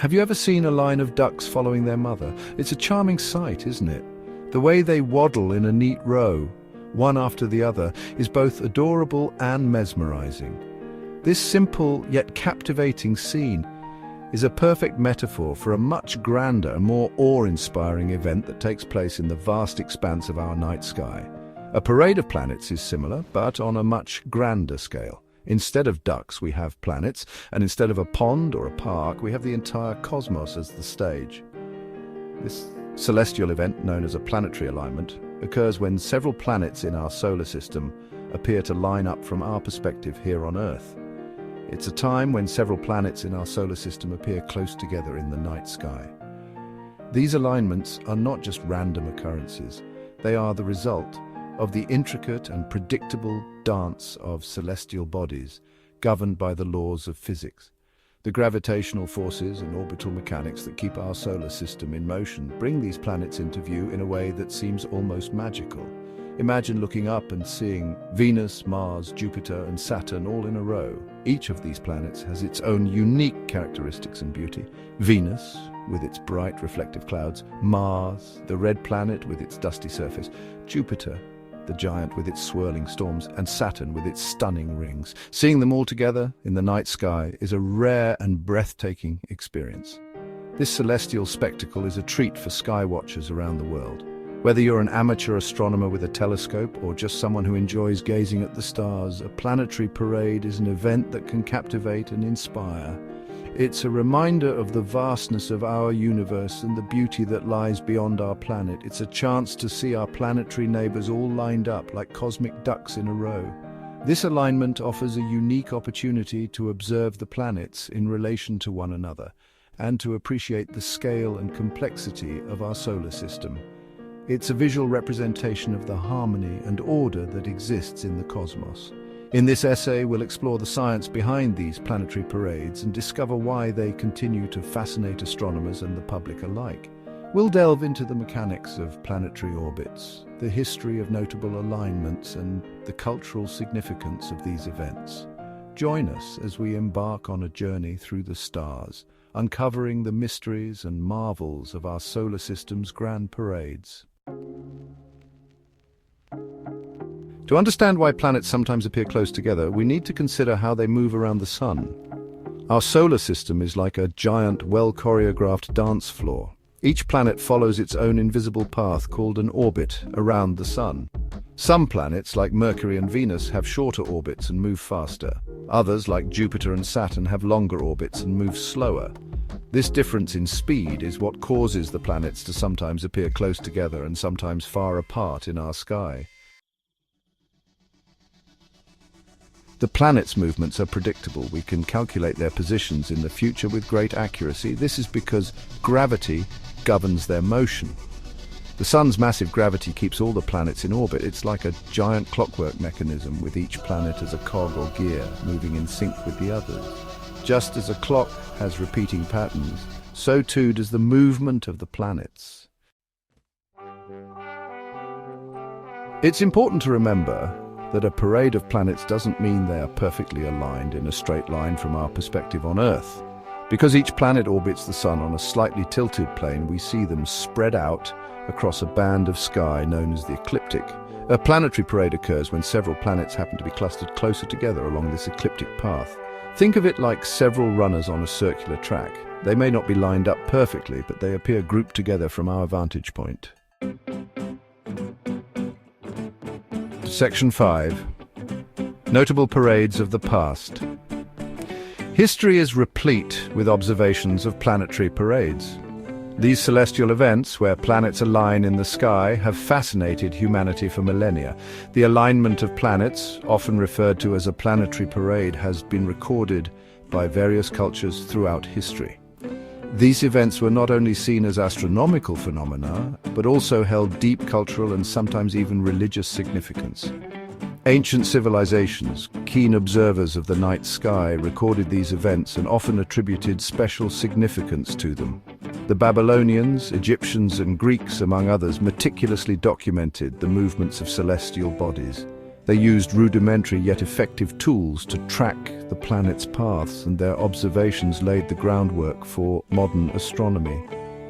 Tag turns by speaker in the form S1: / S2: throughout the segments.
S1: Have you ever seen a line of ducks following their mother? It's a charming sight, isn't it? The way they waddle in a neat row, one after the other, is both adorable and mesmerizing. This simple yet captivating scene is a perfect metaphor for a much grander and more awe-inspiring event that takes place in the vast expanse of our night sky. A parade of planets is similar, but on a much grander scale. Instead of ducks, we have planets, and instead of a pond or a park, we have the entire cosmos as the stage. This celestial event, known as a planetary alignment, occurs when several planets in our solar system appear to line up from our perspective here on Earth. It's a time when several planets in our solar system appear close together in the night sky. These alignments are not just random occurrences. They are the result of the intricate and predictable dance of celestial bodies governed by the laws of physics. The gravitational forces and orbital mechanics that keep our solar system in motion bring these planets into view in a way that seems almost magical. Imagine looking up and seeing Venus, Mars, Jupiter, and Saturn all in a row. Each of these planets has its own unique characteristics and beauty. Venus, with its bright reflective clouds; Mars, the red planet with its dusty surface; Jupiter, the giant with its swirling storms; and Saturn with its stunning rings. Seeing them all together in the night sky is a rare and breathtaking experience. This celestial spectacle is a treat for sky watchers around the world. Whether you're an amateur astronomer with a telescope or just someone who enjoys gazing at the stars, a planetary parade is an event that can captivate and inspire. It's a reminder of the vastness of our universe and the beauty that lies beyond our planet. It's a chance to see our planetary neighbors all lined up like cosmic ducks in a row. This alignment offers a unique opportunity to observe the planets in relation to one another and to appreciate the scale and complexity of our solar system. It's a visual representation of the harmony and order that exists in the cosmos. In this essay, we'll explore the science behind these planetary parades and discover why they continue to fascinate astronomers and the public alike. We'll delve into the mechanics of planetary orbits, the history of notable alignments, and the cultural significance of these events. Join us as we embark on a journey through the stars, uncovering the mysteries and marvels of our solar system's grand parades. To understand why planets sometimes appear close together, we need to consider how they move around the sun. Our solar system is like a giant, well-choreographed dance floor. Each planet follows its own invisible path called an orbit around the sun. Some planets, like Mercury and Venus, have shorter orbits and move faster. Others, like Jupiter and Saturn, have longer orbits and move slower. This difference in speed is what causes the planets to sometimes appear close together and sometimes far apart in our sky. The planets' movements are predictable. We can calculate their positions in the future with great accuracy. This is because gravity governs their motion. The sun's massive gravity keeps all the planets in orbit. It's like a giant clockwork mechanism, with each planet as a cog or gear moving in sync with the others. Just as a clock has repeating patterns, so too does the movement of the planets. It's important to remember that a parade of planets doesn't mean they are perfectly aligned in a straight line from our perspective on Earth. Because each planet orbits the sun on a slightly tilted plane, we see them spread out across a band of sky known as the ecliptic. A planetary parade occurs when several planets happen to be clustered closer together along this ecliptic path. Think of it like several runners on a circular track. They may not be lined up perfectly, but they appear grouped together from our vantage point. Section 5. Notable parades of the past. History is replete with observations of planetary parades. These celestial events, where planets align in the sky, have fascinated humanity for millennia. The alignment of planets, often referred to as a planetary parade, has been recorded by various cultures throughout history. These events were not only seen as astronomical phenomena, but also held deep cultural and sometimes even religious significance. Ancient civilizations, keen observers of the night sky, recorded these events and often attributed special significance to them. The Babylonians, Egyptians, and Greeks, among others, meticulously documented the movements of celestial bodies. They used rudimentary yet effective tools to track the planets' paths, and their observations laid the groundwork for modern astronomy.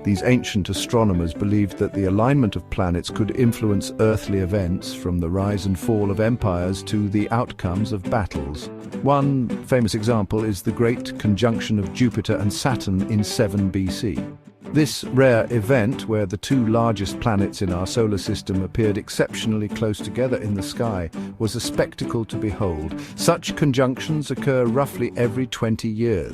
S1: These ancient astronomers believed that the alignment of planets could influence earthly events, from the rise and fall of empires to the outcomes of battles. One famous example is the Great Conjunction of Jupiter and Saturn in 7 BC. This rare event, where the two largest planets in our solar system appeared exceptionally close together in the sky, was a spectacle to behold. Such conjunctions occur roughly every 20 years.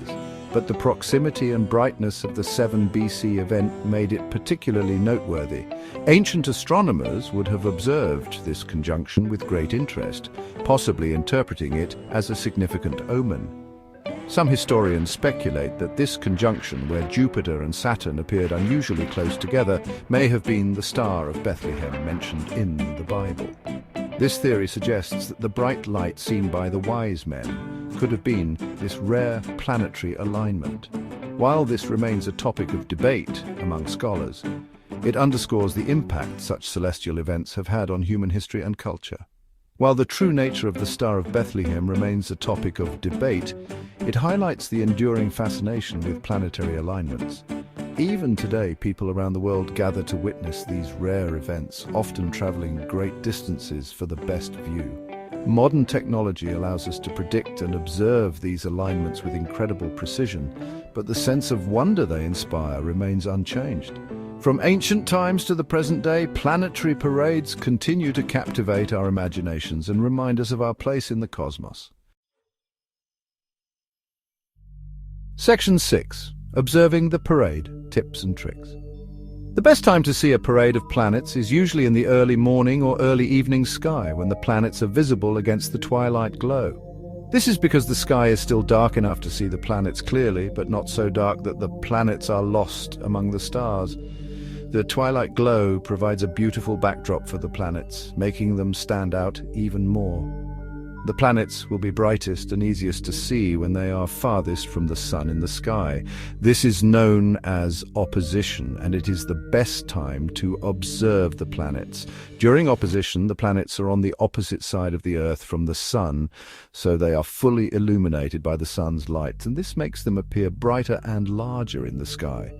S1: But the proximity and brightness of the 7 BC event made it particularly noteworthy. Ancient astronomers would have observed this conjunction with great interest, possibly interpreting it as a significant omen. Some historians speculate that this conjunction, where Jupiter and Saturn appeared unusually close together, may have been the Star of Bethlehem mentioned in the Bible. This theory suggests that the bright light seen by the wise men could have been this rare planetary alignment. While this remains a topic of debate among scholars, it underscores the impact such celestial events have had on human history and culture. While the true nature of the Star of Bethlehem remains a topic of debate, it highlights the enduring fascination with planetary alignments. Even today, people around the world gather to witness these rare events, often traveling great distances for the best view. Modern technology allows us to predict and observe these alignments with incredible precision, but the sense of wonder they inspire remains unchanged. From ancient times to the present day, planetary parades continue to captivate our imaginations and remind us of our place in the cosmos. Section 6. Observing the parade, tips and tricks. The best time to see a parade of planets is usually in the early morning or early evening sky, when the planets are visible against the twilight glow. This is because the sky is still dark enough to see the planets clearly, but not so dark that the planets are lost among the stars. The twilight glow provides a beautiful backdrop for the planets, making them stand out even more. The planets will be brightest and easiest to see when they are farthest from the sun in the sky. This is known as opposition, and it is the best time to observe the planets. During opposition, the planets are on the opposite side of the Earth from the sun, so they are fully illuminated by the sun's light, and this makes them appear brighter and larger in the sky.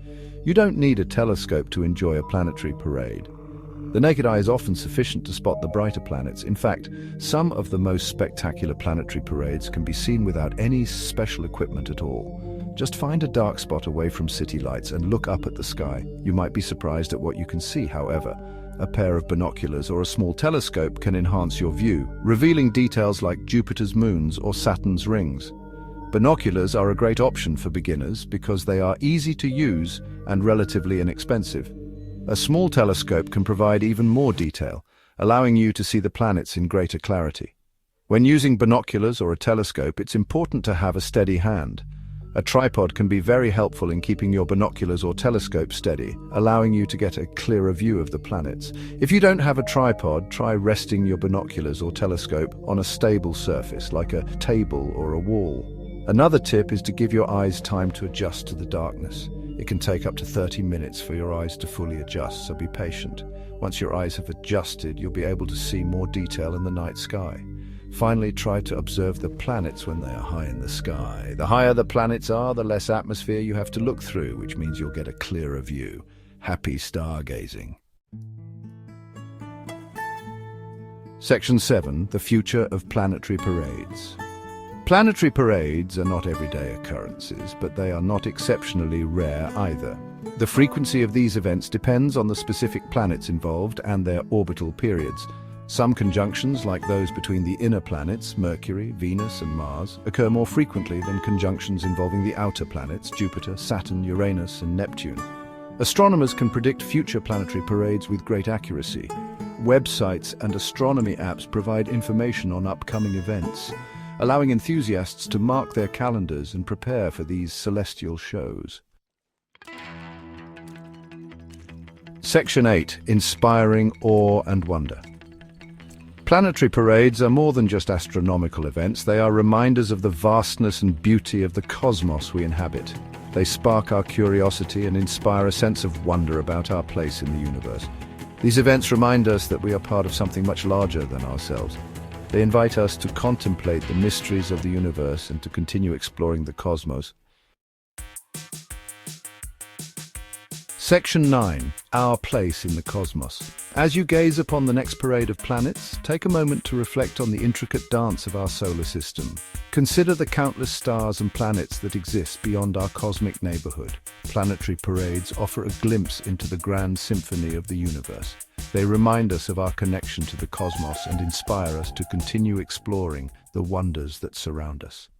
S1: You don't need a telescope to enjoy a planetary parade. The naked eye is often sufficient to spot the brighter planets. In fact, some of the most spectacular planetary parades can be seen without any special equipment at all. Just find a dark spot away from city lights and look up at the sky. You might be surprised at what you can see, however. A pair of binoculars or a small telescope can enhance your view, revealing details like Jupiter's moons or Saturn's rings. Binoculars are a great option for beginners because they are easy to use and relatively inexpensive. A small telescope can provide even more detail, allowing you to see the planets in greater clarity. When using binoculars or a telescope, it's important to have a steady hand. A tripod can be very helpful in keeping your binoculars or telescope steady, allowing you to get a clearer view of the planets. If you don't have a tripod, try resting your binoculars or telescope on a stable surface, like a table or a wall. Another tip is to give your eyes time to adjust to the darkness. It can take up to 30 minutes for your eyes to fully adjust, so be patient. Once your eyes have adjusted, you'll be able to see more detail in the night sky. Finally, try to observe the planets when they are high in the sky. The higher the planets are, the less atmosphere you have to look through, which means you'll get a clearer view. Happy stargazing. Section 7. The future of planetary parades. Planetary parades are not everyday occurrences, but they are not exceptionally rare either. The frequency of these events depends on the specific planets involved and their orbital periods. Some conjunctions, like those between the inner planets, Mercury, Venus, and Mars, occur more frequently than conjunctions involving the outer planets, Jupiter, Saturn, Uranus, and Neptune. Astronomers can predict future planetary parades with great accuracy. Websites and astronomy apps provide information on upcoming events, allowing enthusiasts to mark their calendars and prepare for these celestial shows. Section 8. Inspiring awe and wonder. Planetary parades are more than just astronomical events. They are reminders of the vastness and beauty of the cosmos we inhabit. They spark our curiosity and inspire a sense of wonder about our place in the universe. These events remind us that we are part of something much larger than ourselves. They invite us to contemplate the mysteries of the universe and to continue exploring the cosmos. Section 9. Our place in the cosmos. As you gaze upon the next parade of planets, take a moment to reflect on the intricate dance of our solar system. Consider the countless stars and planets that exist beyond our cosmic neighborhood. Planetary parades offer a glimpse into the grand symphony of the universe. They remind us of our connection to the cosmos and inspire us to continue exploring the wonders that surround us.